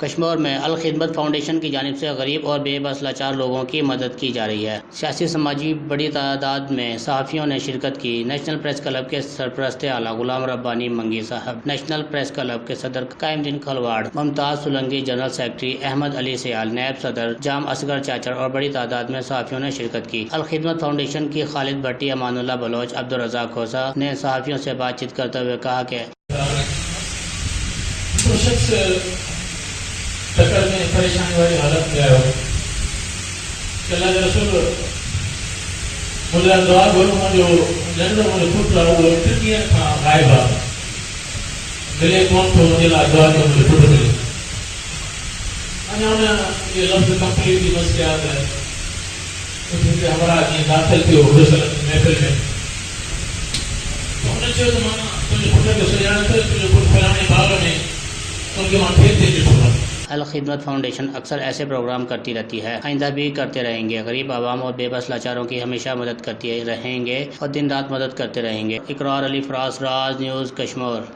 کشمور میں الخدمت فاؤنڈیشن کی جانب سے غریب اور بے بس لاچار لوگوں کی مدد کی جا رہی ہے۔ سیاسی سماجی بڑی تعداد میں صحافیوں نے شرکت کی۔ نیشنل پریس کلب کے سرپرست اعلیٰ غلام ربانی منگی صاحب، نیشنل پریس کلب کے صدر قائم الدین کھلواڑ، ممتاز سولنگی، جنرل سیکرٹری احمد علی سیال، نائب صدر جام اصغر چاچڑ اور بڑی تعداد میں صحافیوں نے شرکت کی۔ الخدمت فاؤنڈیشن کی خالد بھٹی، امان اللہ بلوچ، عبدالرزاق کھوسہ نے صحافیوں سے بات چیت کرتے ہوئے کہا کہ چکر میں پریشانی والی حالت میں آیا ہو کہ اللہ کے رسول مجھے دعا کروں جو لندن مجھے پھٹ رہا وہ انٹرنیئر تھا غائبہ ملے کون تو مجھے دعا کہ مجھے پھٹ ملے یہ لفظ کمپلیٹلی بس یاد ہے کیونکہ ہمارا داخل تھی وہ محفل میں تو ہم نے چاہے تو مانا تجھے پھٹنے کو سجانا تھا تجھے پھٹ پھیلانے باغ میں ان کے وہاں پھیر تھے جسونا۔ الخدمت فاؤنڈیشن اکثر ایسے پروگرام کرتی رہتی ہے، آئندہ بھی کرتے رہیں گے۔ غریب عوام اور بے بس لاچاروں کی ہمیشہ مدد کرتے رہیں گے اور دن رات مدد کرتے رہیں گے۔ اقرار علی فراز، راز نیوز، کشمور۔